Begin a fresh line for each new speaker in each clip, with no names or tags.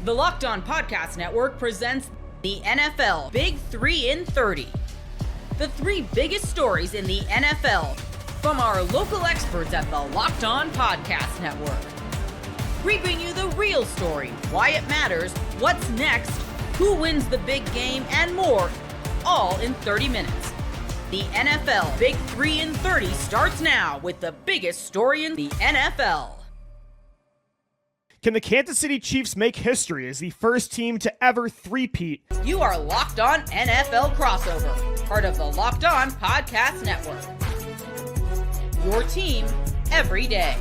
The Locked On Podcast Network presents the NFL Big 3 in 30. The three biggest stories in the NFL from our local experts at the Locked On Podcast Network. We bring you the real story, why it matters, what's next, who wins the big game, and more, all in 30 minutes. The NFL Big 3 in 30 starts now with the biggest story in the NFL.
Can the Kansas City Chiefs make history as the first team to ever three-peat?
You are Locked On NFL Crossover, part of the Locked On Podcast Network. Your team every day.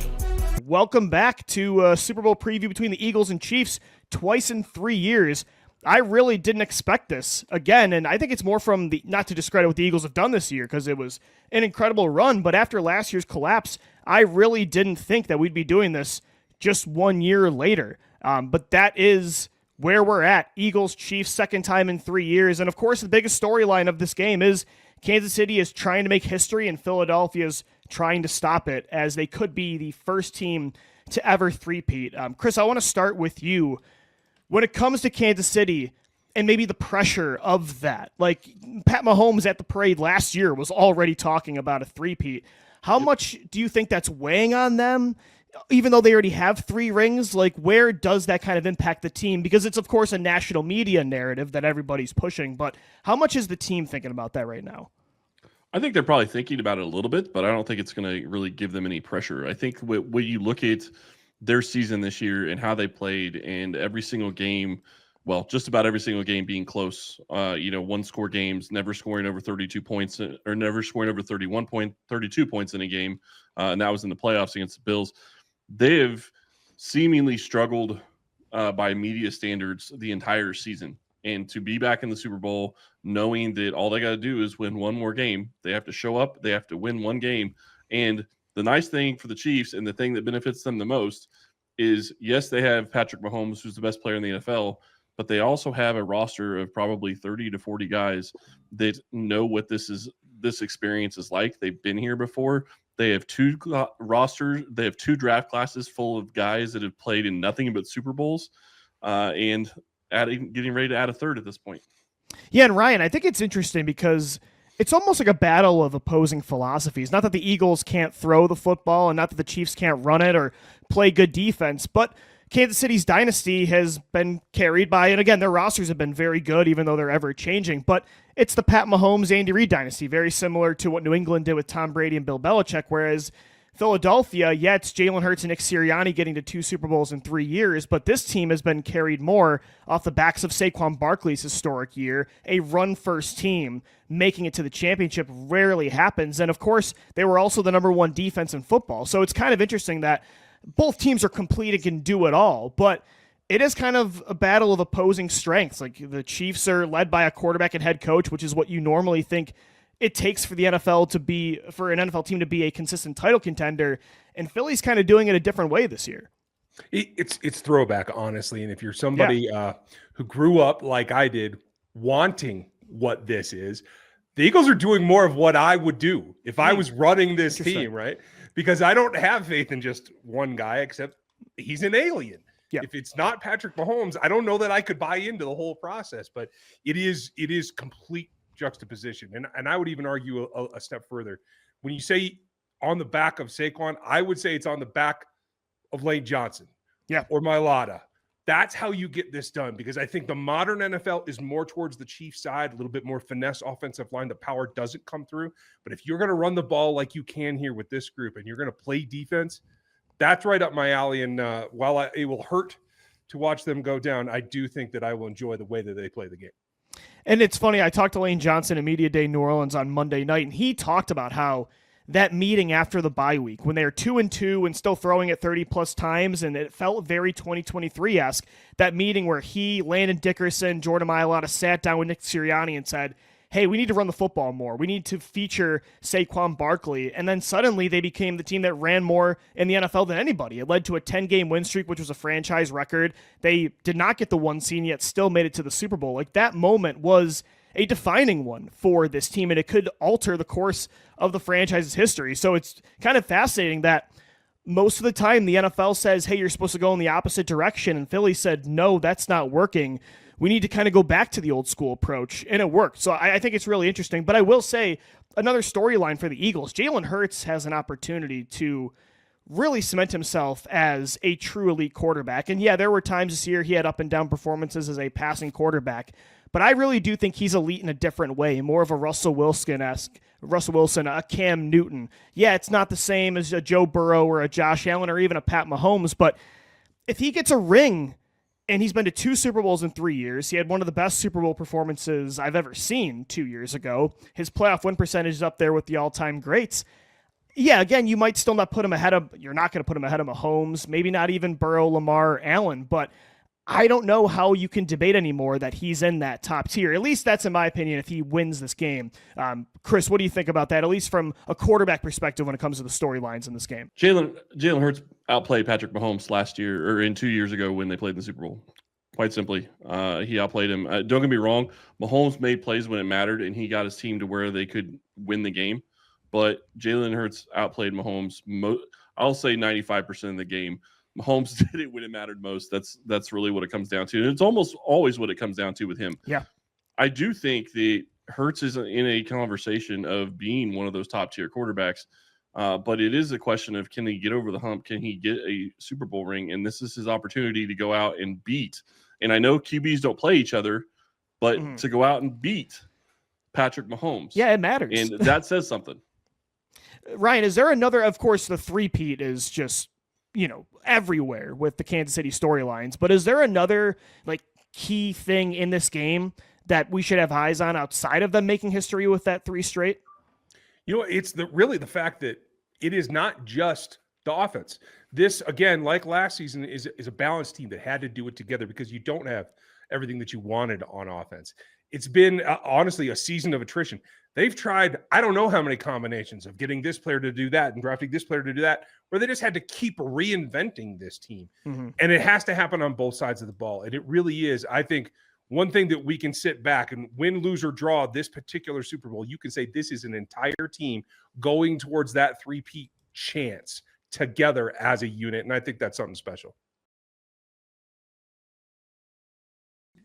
Welcome back to a Super Bowl preview between the Eagles and Chiefs twice in 3 years. I really didn't expect this again, and I think it's more from the, not to discredit what the Eagles have done this year because it was an incredible run, but after last year's collapse, I really didn't think that we'd be doing this just 1 year later. But that is where we're at. Eagles, Chiefs, second time in 3 years. And of course, the biggest storyline of this game is Kansas City is trying to make history and Philadelphia's trying to stop it as they could be the first team to ever three-peat. Chris, I want to start with you. When it comes to Kansas City and maybe the pressure of that, like Pat Mahomes at the parade last year was already talking about a three-peat. How much do you think that's weighing on them? Even though they already have 3 rings, like where does that kind of impact the team? Because it's, of course, a national media narrative that everybody's pushing, but how much is the team thinking about that right now?
I think they're probably thinking about it a little bit, but I don't think it's going to really give them any pressure. I think when you look at their season this year and how they played and every single game, well, just about every single game being close, one-score games, never scoring over 32 points or never scoring over 32 points in a game, and that was in the playoffs against the Bills. They have seemingly struggled by media standards the entire season. And to be back in the Super Bowl, knowing that all they got to do is win one more game, they have to show up, they have to win one game. And the nice thing for the Chiefs and the thing that benefits them the most is, yes, they have Patrick Mahomes, who's the best player in the NFL, but they also have a roster of probably 30 to 40 guys that know what this experience is like. They've been here before. They have 2 rosters. They have 2 draft classes full of guys that have played in nothing but Super Bowls, and getting ready to add a third at this point.
Yeah, and Ryan, I think it's interesting because it's almost like a battle of opposing philosophies. Not that the Eagles can't throw the football and not that the Chiefs can't run it or play good defense, but Kansas City's dynasty has been carried by, and again, their rosters have been very good, even though they're ever changing, but it's the Pat Mahomes, Andy Reid dynasty, very similar to what New England did with Tom Brady and Bill Belichick, whereas Philadelphia, yeah, it's Jalen Hurts and Nick Sirianni getting to 2 Super Bowls in 3 years, but this team has been carried more off the backs of Saquon Barkley's historic year. A run-first team making it to the championship rarely happens, and of course, they were also the number 1 defense in football, so it's kind of interesting that both teams are complete and can do it all, but it is kind of a battle of opposing strengths. Like the Chiefs are led by a quarterback and head coach, which is what you normally think it takes for the NFL to be, for an NFL team to be a consistent title contender, and Philly's kind of doing it a different way this year.
It's throwback, honestly, and if you're somebody who grew up like I did, wanting what this is, the Eagles are doing more of what I would do if I was running this team, right? Because I don't have faith in just one guy, except he's an alien. Yeah. If it's not Patrick Mahomes, I don't know that I could buy into the whole process, but it is complete juxtaposition. And I would even argue a step further. When you say on the back of Saquon, I would say it's on the back of Lane Johnson or Mailata. That's how you get this done, because I think the modern NFL is more towards the Chiefs side, a little bit more finesse offensive line. The power doesn't come through. But if you're going to run the ball like you can here with this group and you're going to play defense, that's right up my alley. And while it will hurt to watch them go down, I do think that I will enjoy the way that they play the game.
And it's funny, I talked to Lane Johnson at Media Day New Orleans on Monday night, and he talked about how that meeting after the bye week, when they are 2-2 and still throwing it 30-plus times, and it felt very 2023-esque, that meeting where he, Landon Dickerson, Jordan Mailata sat down with Nick Sirianni and said, hey, we need to run the football more. We need to feature Saquon Barkley. And then suddenly they became the team that ran more in the NFL than anybody. It led to a 10-game win streak, which was a franchise record. They did not get the 1 seed, yet still made it to the Super Bowl. Like, that moment was a defining one for this team, and it could alter the course of the franchise's history. So it's kind of fascinating that most of the time the NFL says, hey, you're supposed to go in the opposite direction. And Philly said, no, that's not working. We need to kind of go back to the old school approach. And it worked. So I think it's really interesting. But I will say another storyline for the Eagles, Jalen Hurts has an opportunity to really cement himself as a true elite quarterback. And yeah, there were times this year he had up and down performances as a passing quarterback. But I really do think he's elite in a different way, more of a Russell Wilson, a Cam Newton. Yeah, it's not the same as a Joe Burrow or a Josh Allen or even a Pat Mahomes, but if he gets a ring, and he's been to 2 Super Bowls in 3 years, he had one of the best Super Bowl performances I've ever seen 2 years ago. His playoff win percentage is up there with the all-time greats. Yeah, again, you might still not put him ahead of, you're not going to put him ahead of Mahomes, maybe not even Burrow, Lamar, Allen, but I don't know how you can debate anymore that he's in that top tier. At least that's in my opinion if he wins this game. Chris, what do you think about that, at least from a quarterback perspective when it comes to the storylines in this game?
Jalen Hurts outplayed Patrick Mahomes last year, or in 2 years ago when they played in the Super Bowl. Quite simply, he outplayed him. Don't get me wrong, Mahomes made plays when it mattered, and he got his team to where they could win the game. But Jalen Hurts outplayed Mahomes, I'll say 95% of the game. Mahomes did it when it mattered most. That's really what it comes down to. And it's almost always what it comes down to with him.
Yeah.
I do think that Hurts is in a conversation of being one of those top tier quarterbacks. But it is a question of, can he get over the hump? Can he get a Super Bowl ring? And this is his opportunity to go out and beat. And I know QBs don't play each other, but to go out and beat Patrick Mahomes.
Yeah, it matters.
And that says something.
Ryan, is there another, of course, the three-peat is just, everywhere with the Kansas City storylines, but is there another key thing in this game that we should have eyes on outside of them making history with that 3 straight?
It's really the fact that it is not just the offense. This, again, like last season, is a balanced team that had to do it together because you don't have everything that you wanted on offense. It's been, honestly, a season of attrition. They've tried, I don't know how many combinations of getting this player to do that and drafting this player to do that, where they just had to keep reinventing this team. And it has to happen on both sides of the ball. And it really is, I think, one thing that we can sit back and win, lose, or draw this particular Super Bowl, you can say this is an entire team going towards that three-peat chance together as a unit. And I think that's something special.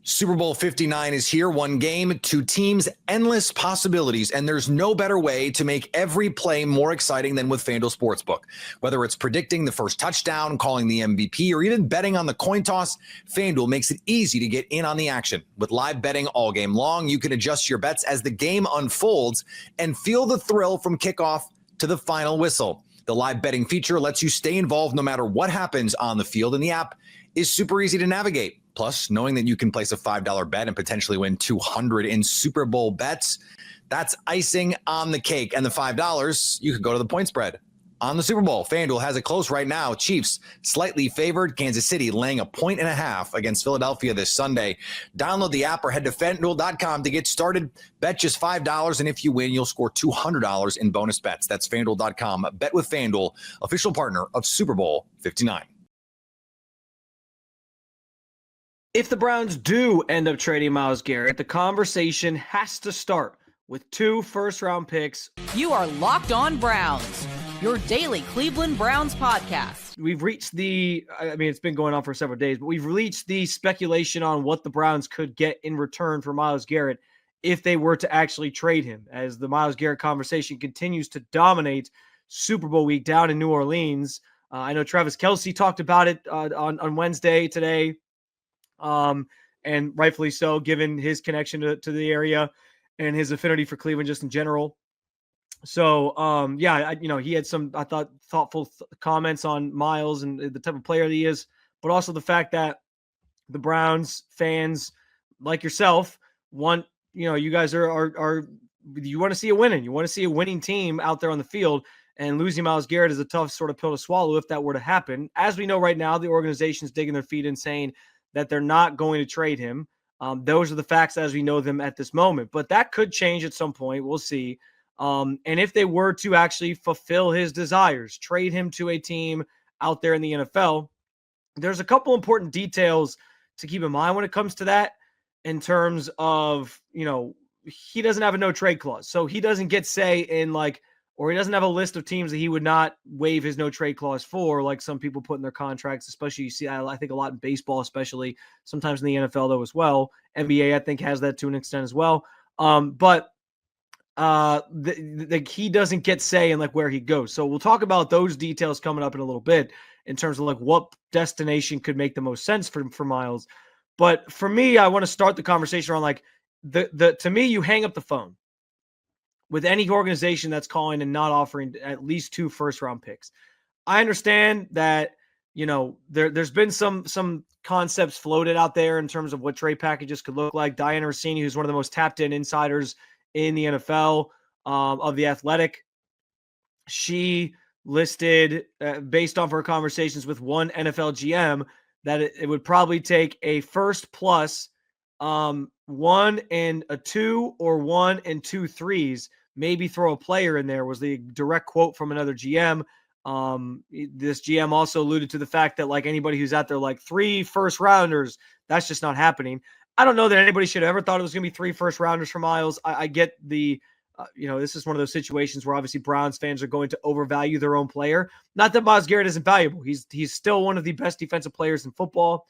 Super Bowl 59 is here. One game, 2 teams, endless possibilities, and there's no better way to make every play more exciting than with FanDuel Sportsbook. Whether it's predicting the first touchdown, calling the MVP, or even betting on the coin toss, FanDuel makes it easy to get in on the action. With live betting all game long, you can adjust your bets as the game unfolds and feel the thrill from kickoff to the final whistle. The live betting feature lets you stay involved no matter what happens on the field, and the app is super easy to navigate. Plus, knowing that you can place a $5 bet and potentially win $200 in Super Bowl bets, that's icing on the cake. And the $5, you could go to the point spread on the Super Bowl. FanDuel has it close right now. Chiefs slightly favored. Kansas City laying 1.5 against Philadelphia this Sunday. Download the app or head to FanDuel.com to get started. Bet just $5, and if you win, you'll score $200 in bonus bets. That's FanDuel.com. Bet with FanDuel, official partner of Super Bowl 59.
If the Browns do end up trading Myles Garrett, the conversation has to start with 2 first-round picks.
You are Locked On Browns, your daily Cleveland Browns podcast.
We've reached it's been going on for several days, but we've reached the speculation on what the Browns could get in return for Myles Garrett if they were to actually trade him, as the Myles Garrett conversation continues to dominate Super Bowl week down in New Orleans. I know Travis Kelce talked about it on Wednesday today. And rightfully so, given his connection to the area and his affinity for Cleveland just in general. So, he had some, I thought, thoughtful comments on Myles and the type of player that he is, but also the fact that the Browns fans like yourself want, you guys are you want to see a winning. You want to see a winning team out there on the field, and losing Myles Garrett is a tough sort of pill to swallow if that were to happen. As we know right now, the organization's digging their feet and saying that they're not going to trade him. Those are the facts as we know them at this moment. But that could change at some point. We'll see. And if they were to actually fulfill his desires, trade him to a team out there in the NFL, there's a couple important details to keep in mind when it comes to that, in terms of, he doesn't have a no trade clause. So he doesn't get say in or he doesn't have a list of teams that he would not waive his no trade clause for, like some people put in their contracts, especially you see, I think a lot in baseball, especially sometimes in the NFL though as well. NBA, I think, has that to an extent as well. But he doesn't get say in like where he goes. So we'll talk about those details coming up in a little bit in terms of like what destination could make the most sense for Myles. But for me, I want to start the conversation around like to me, you hang up the phone with any organization that's calling and not offering at least 2 first-round picks. I understand that, there's been some concepts floated out there in terms of what trade packages could look like. Diana Rossini, who's one of the most tapped-in insiders in the NFL of The Athletic, she listed, based off her conversations with one NFL GM, that it would probably take a first plus 1 and a 2 or 1 and 2 threes, maybe throw a player in there, was the direct quote from another GM. This GM also alluded to the fact that like anybody who's out there like 3 first rounders, that's just not happening. I don't know that anybody should have ever thought it was going to be 3 first rounders for Myles. I get the, this is one of those situations where obviously Browns fans are going to overvalue their own player. Not that Myles Garrett isn't valuable. He's still one of the best defensive players in football.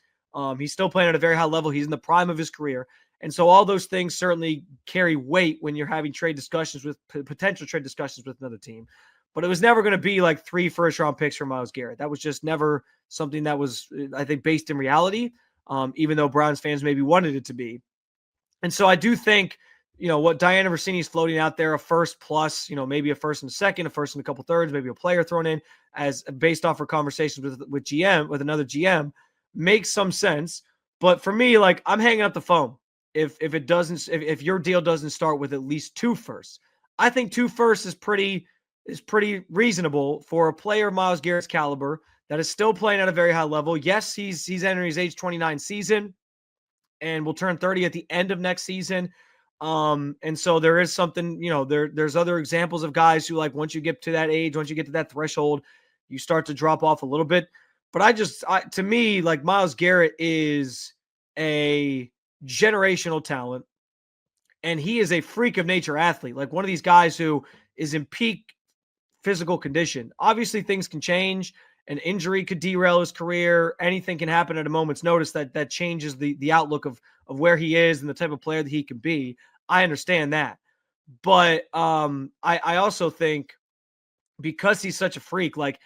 He's still playing at a very high level. He's in the prime of his career. And so all those things certainly carry weight when you're having potential trade discussions with another team. But it was never going to be like 3 first-round picks for Myles Garrett. That was just never something that was, I think, based in reality, even though Browns fans maybe wanted it to be. And so I do think, what Diana Rossini is floating out there, a first plus, maybe a first and a second, a first and a couple thirds, maybe a player thrown in as based off her conversations with another GM, makes some sense. But for me, like, I'm hanging up the phone if your deal doesn't start with at least 2 firsts. I think 2 firsts is pretty reasonable for a player Myles Garrett's caliber that is still playing at a very high level. Yes, he's entering his age 29 season and will turn 30 at the end of next season. And so there is something, there's other examples of guys who, like, once you get to that age, once you get to that threshold, you start to drop off a little bit. But to me, like, Myles Garrett is a generational talent, and he is a freak of nature athlete, like one of these guys who is in peak physical condition. Obviously things can change. An injury could derail his career. Anything can happen at a moment's notice that changes the outlook of where he is and the type of player that he can be. I understand that. But I also think because he's such a freak, like,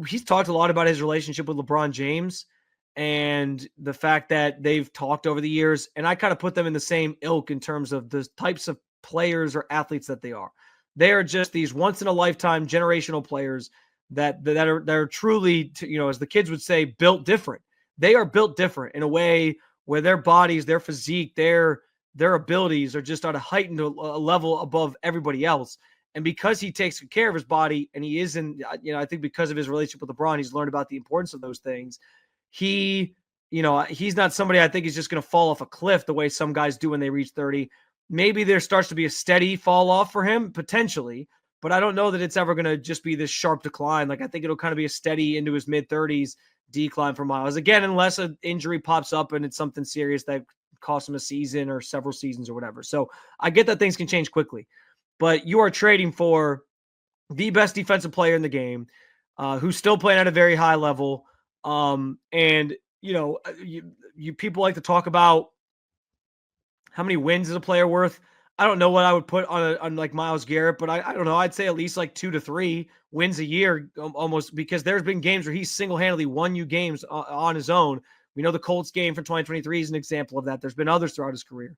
he's talked a lot about his relationship with LeBron James and the fact that they've talked over the years. And I kind of put them in the same ilk in terms of the types of players or athletes that they are. They are just these once in a lifetime generational players that are truly, as the kids would say, built different. They are built different in a way where their bodies, their physique, their abilities are just on a heightened level above everybody else. And because he takes care of his body, and he isn't, I think because of his relationship with LeBron, he's learned about the importance of those things. He's not somebody I think is just going to fall off a cliff the way some guys do when they reach 30. Maybe there starts to be a steady fall off for him, potentially, but I don't know that it's ever going to just be this sharp decline. Like, I think it'll kind of be a steady into his mid-30s decline for Myles. Again, unless an injury pops up and it's something serious that costs him a season or several seasons or whatever. So I get that things can change quickly, but you are trading for the best defensive player in the game, who's still playing at a very high level. And you people like to talk about how many wins is a player worth. I don't know what I would put on like Myles Garrett, but I don't know. I'd say at least like 2 to 3 wins a year almost, because there's been games where he's single-handedly won you games on his own. We know the Colts game for 2023 is an example of that. There's been others throughout his career.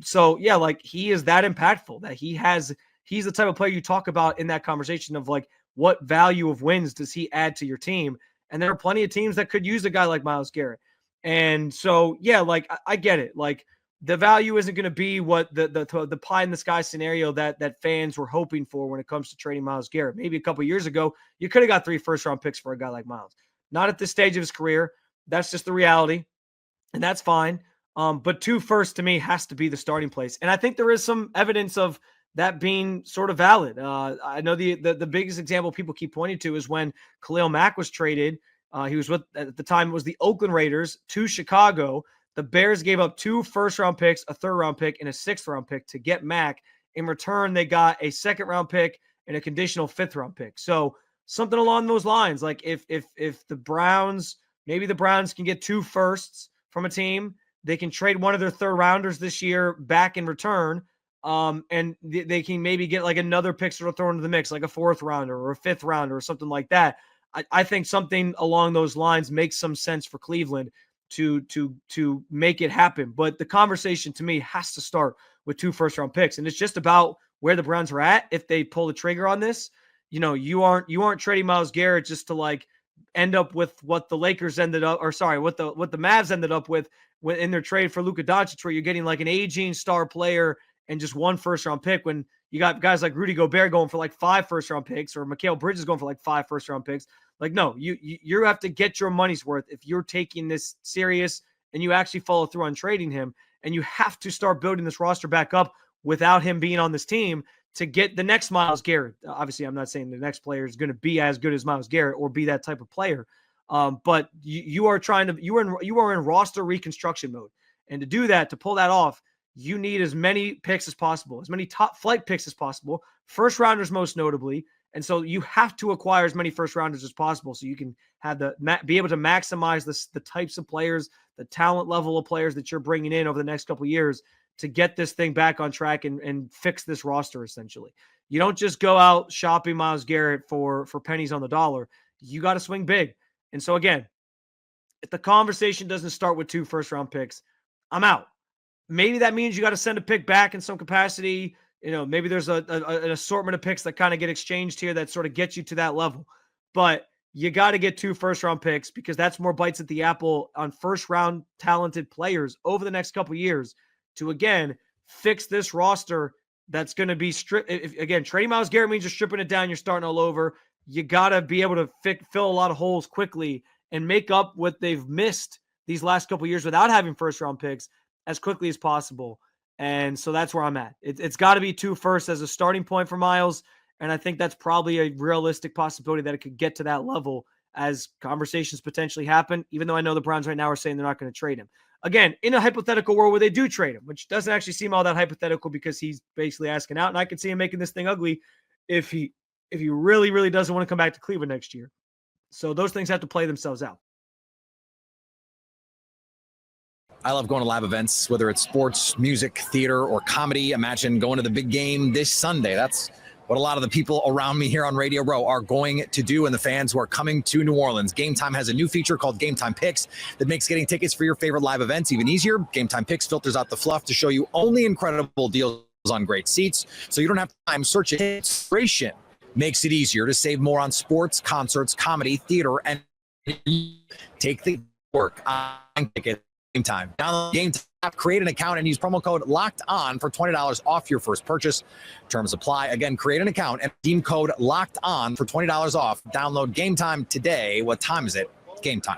So yeah, like, he is that impactful that he's the type of player you talk about in that conversation of like, what value of wins does he add to your team? And there are plenty of teams that could use a guy like Myles Garrett. And so, yeah, like, I get it. Like, the value isn't going to be what the pie in the sky scenario that fans were hoping for when it comes to trading Myles Garrett. Maybe a couple years ago, you could have got 3 first-round picks for a guy like Myles. Not at this stage of his career. That's just the reality, and that's fine. But 2 firsts to me has to be the starting place. And I think there is some evidence of that being sort of valid. I know the biggest example people keep pointing to is when Khalil Mack was traded. He was at the time, it was the Oakland Raiders to Chicago. The Bears gave up 2 first-round picks, a third-round pick, and a 6th-round pick to get Mack. In return, they got a second-round pick and a conditional 5th-round pick. So something along those lines. Like if the Browns, maybe the Browns can get 2 firsts from a team, they can trade one of their 3rd rounders this year back in return. And they can maybe get like another pick sort of thrown into the mix, like a 4th rounder or a 5th rounder or something like that. I think something along those lines makes some sense for Cleveland to make it happen. But the conversation to me has to start with 2 first-round picks. And it's just about where the Browns are at. If they pull the trigger on this, you aren't trading Myles Garrett just to like end up with what the Lakers ended up, or sorry, what the Mavs ended up with in their trade for Luka Doncic, where you're getting like an aging star player and just 1 first-round pick, when you got guys like Rudy Gobert going for like 5 first-round picks, or Mikal Bridges going for like 5 first-round picks. Like, no, you have to get your money's worth if you're taking this serious and you actually follow through on trading him. And you have to start building this roster back up without him being on this team to get the next Myles Garrett. Obviously, I'm not saying the next player is going to be as good as Myles Garrett or be that type of player. But you are in roster reconstruction mode. And to do that, to pull that off, you need as many picks as possible, as many top flight picks as possible, first rounders most notably. And so you have to acquire as many first rounders as possible so you can have be able to maximize the types of players, the talent level of players that you're bringing in over the next couple of years to get this thing back on track and fix this roster. Essentially, you don't just go out shopping Myles Garrett for pennies on the dollar. You got to swing big. And so again, if the conversation doesn't start with 2 first-round picks, I'm out. Maybe that means you got to send a pick back in some capacity. Maybe there's an assortment of picks that kind of get exchanged here that sort of gets you to that level. But you got to get 2 first-round picks because that's more bites at the apple on first-round talented players over the next couple of years to, again, fix this roster that's going to be stripped. Again, trading Myles Garrett means you're stripping it down. You're starting all over. You got to be able to fill a lot of holes quickly and make up what they've missed these last couple of years without having first-round picks as quickly as possible. And so that's where I'm at. It's got to be 2 firsts as a starting point for Myles. And I think that's probably a realistic possibility that it could get to that level as conversations potentially happen, even though I know the Browns right now are saying they're not going to trade him. Again, in a hypothetical world where they do trade him, which doesn't actually seem all that hypothetical because he's basically asking out, and I can see him making this thing ugly if he really, really doesn't want to come back to Cleveland next year. So those things have to play themselves out.
I love going to live events, whether it's sports, music, theater, or comedy. Imagine going to the big game this Sunday. That's what a lot of the people around me here on Radio Row are going to do, and the fans who are coming to New Orleans. Gametime has a new feature called Gametime Picks that makes getting tickets for your favorite live events even easier. Gametime Picks filters out the fluff to show you only incredible deals on great seats, so you don't have time searching. Inspiration makes it easier to save more on sports, concerts, comedy, theater, and take the work on tickets. Gametime. Download Gametime app, create an account, and use promo code LOCKEDON for $20 off your first purchase. Terms apply. Again, create an account and redeem code LOCKEDON for $20 off. Download Gametime today. What time is it? Gametime.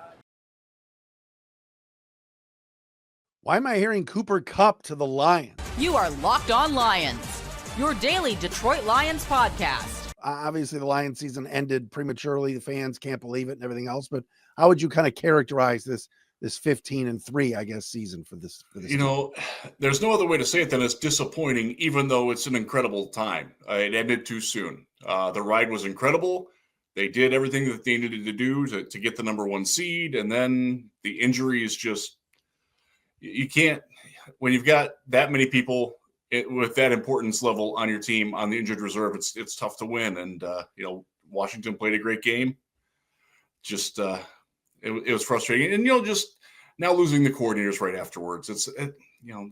Why am I hearing Cooper Kupp to the Lions?
You are Locked On Lions, your daily Detroit Lions podcast.
Obviously, the Lions season ended prematurely. The fans can't believe it and everything else. But how would you kind of characterize this 15-3, I guess, season for this team?
There's no other way to say it than it's disappointing, even though it's an incredible time. It ended too soon. The ride was incredible. They did everything that they needed to do to get the number 1 seed. And then the injuries just, you can't, when you've got that many people with that importance level on your team on the injured reserve, it's tough to win. And, Washington played a great game. Just, it was frustrating. And, just now losing the coordinators right afterwards. It's,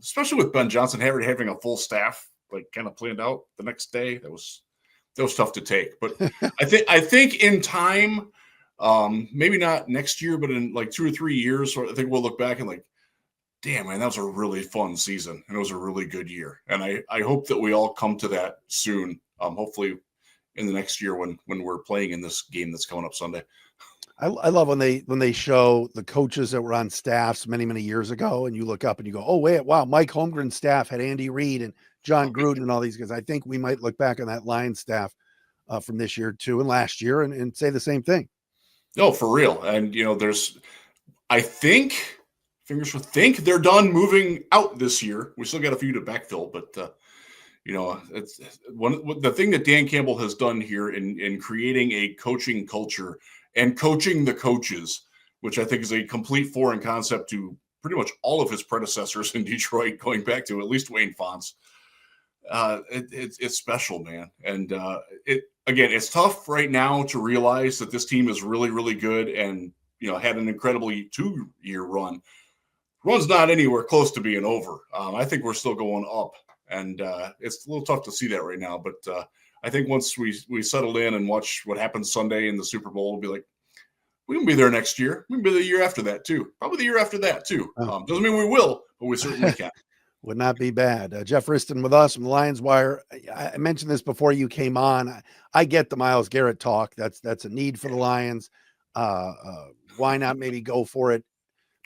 especially with Ben Johnson having a full staff, like kind of planned out the next day. That was tough to take. But I think in time, maybe not next year, but in like 2 or 3 years, I think we'll look back and like, damn, man, that was a really fun season. And it was a really good year. And I hope that we all come to that soon. Hopefully in the next year when we're playing in this game that's coming up Sunday.
I love when they show the coaches that were on staffs many, many years ago, and you look up and you go, oh, wait, wow, Mike Holmgren's staff had Andy Reid and John Gruden and all these guys. I think we might look back on that Lions staff from this year too and last year and say the same thing.
No, for real. And, I think, fingers for think, they're done moving out this year. We still got a few to backfill, but, it's the thing that Dan Campbell has done here in creating a coaching culture and coaching the coaches, which I think is a complete foreign concept to pretty much all of his predecessors in Detroit, going back to at least Wayne Fontes. It's special, man. And it's tough right now to realize that this team is really, really good and, had an incredible 2-year run. Run's not anywhere close to being over. I think we're still going up, and it's a little tough to see that right now. But I think once we settle in and watch what happens Sunday in the Super Bowl, we'll be like, we can be there next year. We can be the year after that too. Probably the year after that too. Doesn't mean we will, but we certainly can.
Would not be bad. Jeff Riston with us from the Lions Wire. I mentioned this before you came on. I get the Myles Garrett talk. That's a need for the Lions. Why not maybe go for it?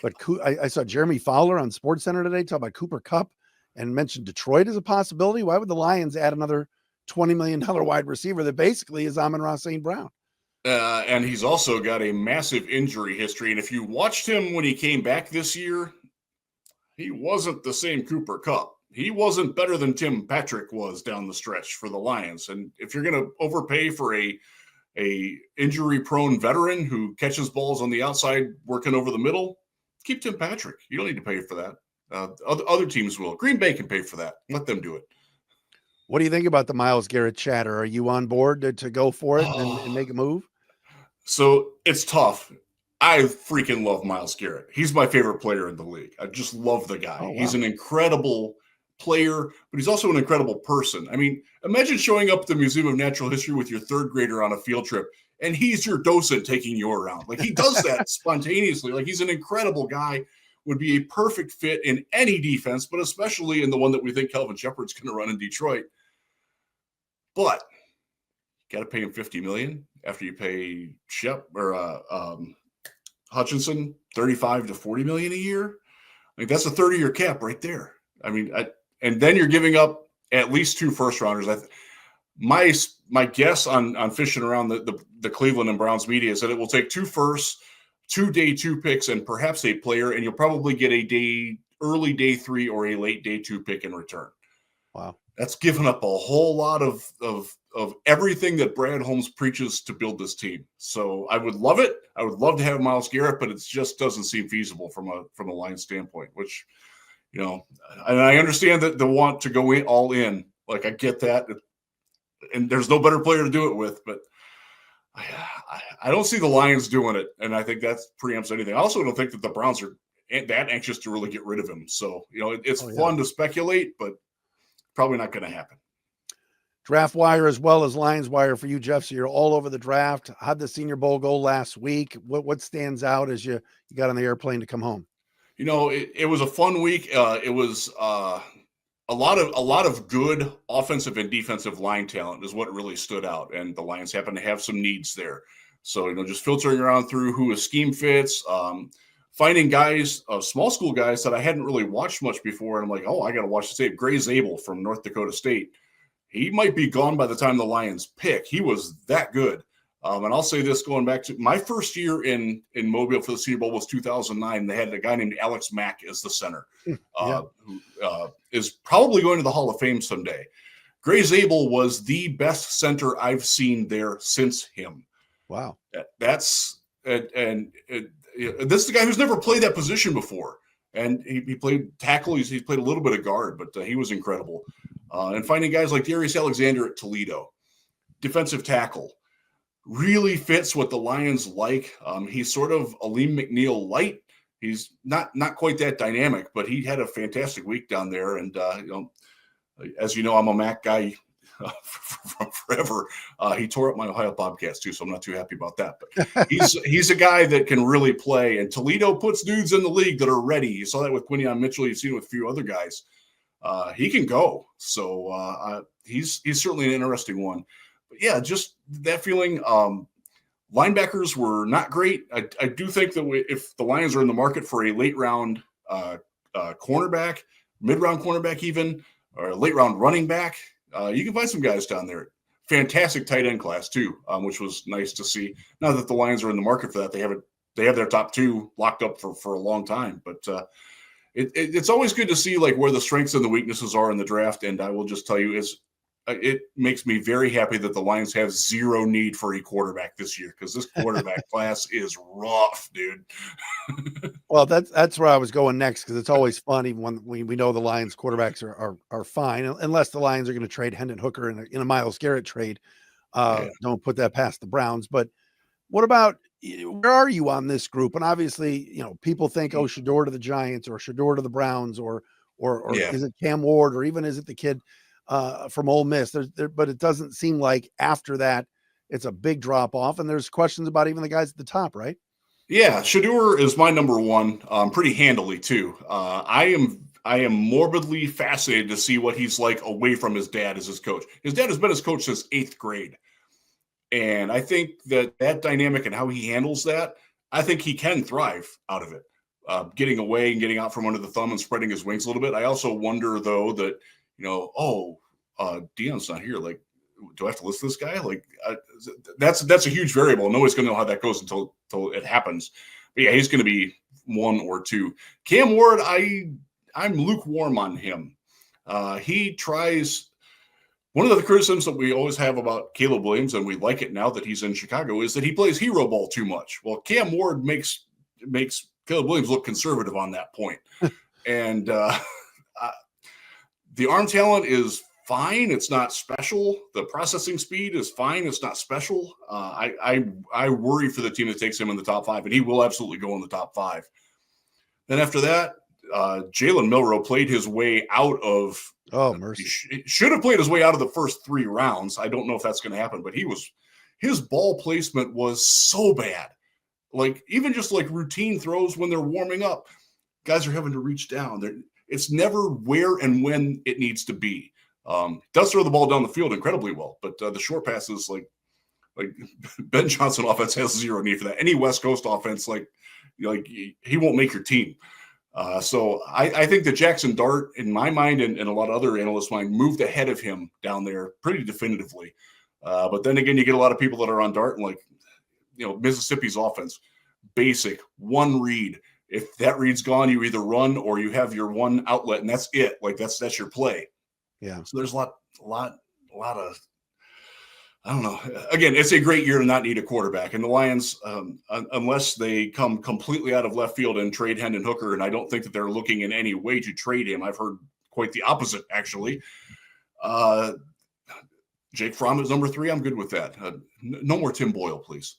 But I saw Jeremy Fowler on SportsCenter today talk about Cooper Kupp and mentioned Detroit as a possibility. Why would the Lions add another $20 million wide receiver that basically is Amon-Ra St. Brown?
And he's also got a massive injury history. And if you watched him when he came back this year, he wasn't the same Cooper Kupp. He wasn't better than Tim Patrick was down the stretch for the Lions. And if you're going to overpay for a injury-prone veteran who catches balls on the outside, working over the middle, keep Tim Patrick. You don't need to pay for that. Other teams will. Green Bay can pay for that. Let them do it.
What do you think about the Myles Garrett chatter? Are you on board to go for it and make a move?
So it's tough. I freaking love Myles Garrett. He's my favorite player in the league. I just love the guy.
Oh, wow.
He's an incredible player, but he's also an incredible person. I mean, imagine showing up at the Museum of Natural History with your third grader on a field trip, and he's your docent taking you around. Like, he does that spontaneously. Like, he's an incredible guy, would be a perfect fit in any defense, but especially in the one that we think Kelvin Shepard's going to run in Detroit. But you got to pay him $50 million after you pay Hutchinson $35 to $40 million a year. Like, that's a 30-year cap right there. I mean, and then you're giving up at least 2 first-rounders. My guess on fishing around the Cleveland and Browns media is that it will take 2 firsts, 2 day 2 picks, and perhaps a player, and you'll probably get early day 3 or a late day 2 pick in return.
Wow.
That's given up a whole lot of everything that Brad Holmes preaches to build this team. So I would love it. I would love to have Myles Garrett, but it just doesn't seem feasible from a Lions standpoint, which, and I understand that the want to go all in. Like, I get that. And there's no better player to do it with, but I don't see the Lions doing it. And I think that preempts anything. I also don't think that the Browns are that anxious to really get rid of him. So, it's fun to speculate, but probably not going to happen.
Draft Wire as well as Lions Wire for you, Jeff. So you're all over the draft. How'd the Senior Bowl go last week? What stands out as you got on the airplane to come home?
It was a fun week. It was a lot of good offensive and defensive line talent is what really stood out, and the Lions happen to have some needs there. So just filtering around through who a scheme fits, finding guys, small school guys that I hadn't really watched much before, and I'm like, oh, I got to watch the tape. Gray Zabel from North Dakota State. He might be gone by the time the Lions pick. He was that good. And I'll say this, going back to my first year in Mobile for the Senior Bowl was 2009. They had a guy named Alex Mack as the center, who is probably going to the Hall of Fame someday. Gray Zabel was the best center I've seen there since him.
Wow.
This is the guy who's never played that position before. And he played tackle. He's played a little bit of guard, but he was incredible. And finding guys like Darius Alexander at Toledo, defensive tackle, really fits what the Lions like. He's sort of Aleem McNeil light. He's not quite that dynamic, but he had a fantastic week down there. And, as you know, I'm a Mac guy from forever. He tore up my Ohio Bobcats too, so I'm not too happy about that. But he's a guy that can really play. And Toledo puts dudes in the league that are ready. You saw that with Quinion Mitchell. You've seen it with a few other guys. He can go. So he's certainly an interesting one. But yeah, just that feeling. Linebackers were not great. I do think that if the Lions are in the market for a late round cornerback, mid round cornerback even, or a late round running back, you can find some guys down there. Fantastic tight end class too, which was nice to see. Not that the Lions are in the market for that. They have their top 2 locked up for a long time. But it's always good to see like where the strengths and the weaknesses are in the draft. And I will just tell you, it makes me very happy that the Lions have zero need for a quarterback this year, because this quarterback class is rough, dude.
Well, that's where I was going next, because it's always fun, even when we know the Lions quarterbacks are fine, unless the Lions are going to trade Hendon Hooker in a Myles Garrett trade. Don't put that past the Browns. But what about, where are you on this group? And obviously, people think, oh, Shador to the Giants, or Shador to the Browns, or is it Cam Ward, or even is it the kid from Ole Miss? But it doesn't seem like after that it's a big drop off, and there's questions about even the guys at the top, right?
Yeah, Shador is my number one, pretty handily too. I am morbidly fascinated to see what he's like away from his dad as his coach. His dad has been his coach since 8th grade. And I think that dynamic and how he handles that, I think he can thrive out of it, getting away and getting out from under the thumb and spreading his wings a little bit. I also wonder, though, that, Deion's not here. Like, do I have to list this guy? Like, that's a huge variable. Nobody's going to know how that goes until it happens. But yeah, he's going to be 1 or 2. Cam Ward, I'm lukewarm on him. He tries. One of the criticisms that we always have about Caleb Williams, and we like it now that he's in Chicago, is that he plays hero ball too much. Well, Cam Ward makes Caleb Williams look conservative on that point. And the arm talent is fine. It's not special. The processing speed is fine. It's not special. I worry for the team that takes him in the top 5, and he will absolutely go in the top 5. Then after that, Jalen Milroe played his way out of. Oh, mercy! He should have played his way out of the first 3 rounds. I don't know if that's going to happen, but his ball placement was so bad. Like, even just like routine throws when they're warming up, guys are having to reach down. It's never where and when it needs to be. Does throw the ball down the field incredibly well, but the short passes, like Ben Johnson offense has zero need for that. Any West Coast offense, like he won't make your team. So I think that Jackson Dart, in my mind, and a lot of other analysts' mind, moved ahead of him down there pretty definitively. But then again, you get a lot of people that are on Dart, and Mississippi's offense, basic, 1 read. If that read's gone, you either run or you have your 1 outlet, and that's it. Like that's your play. Yeah. So there's a lot of. I don't know. Again, it's a great year to not need a quarterback. And the Lions, unless they come completely out of left field and trade Hendon Hooker, and I don't think that they're looking in any way to trade him. I've heard quite the opposite, actually. Jake Fromm is number 3. I'm good with that. No more Tim Boyle, please.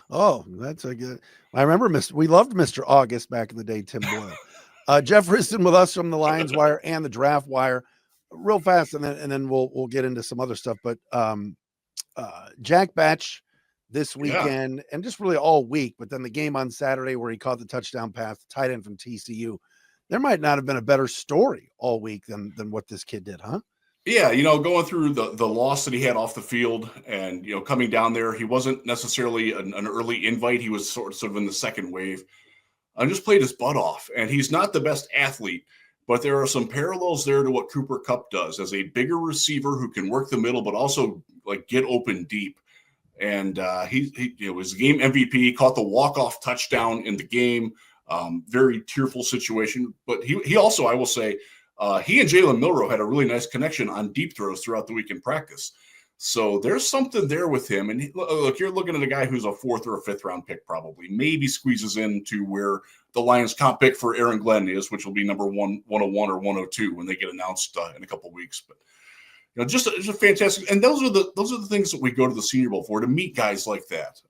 Oh, that's a good. I remember we loved Mr. August back in the day, Tim Boyle. Jeff Riston with us from the Lions Wire and the Draft Wire. Real fast, and then we'll get into some other stuff. But Jack Batch this weekend, and just really all week, but then the game on Saturday where he caught the touchdown pass, tight end from TCU. There might not have been a better story all week than what this kid did, huh?
Yeah, going through the loss that he had off the field, and coming down there, he wasn't necessarily an early invite. He was sort of in the second wave. I just played his butt off, and he's not the best athlete. But there are some parallels there to what Cooper Kupp does as a bigger receiver who can work the middle, but also like get open deep. And he was game MVP, caught the walk-off touchdown in the game. Very tearful situation. But he also, I will say, he and Jalen Milroe had a really nice connection on deep throws throughout the week in practice. So there's something there with him. And look, you're looking at a guy who's a 4th or a 5th round pick, probably. Maybe squeezes into where the Lions comp pick for Aaron Glenn is, which will be number 101 or 102 when they get announced in a couple of weeks. But just a fantastic. And those are the things that we go to the Senior Bowl for, to meet guys like that.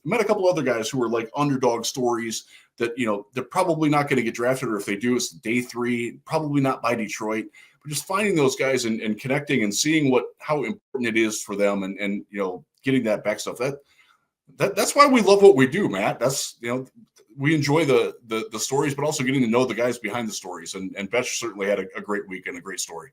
Met a couple other guys who were like underdog stories that they're probably not going to get drafted, or if they do, it's day 3, probably not by Detroit. But just finding those guys and connecting and seeing how important it is for them, and getting that back stuff. That's why we love what we do, Matt. That's we enjoy the stories, but also getting to know the guys behind the stories. And Betch certainly had a great week and a great story.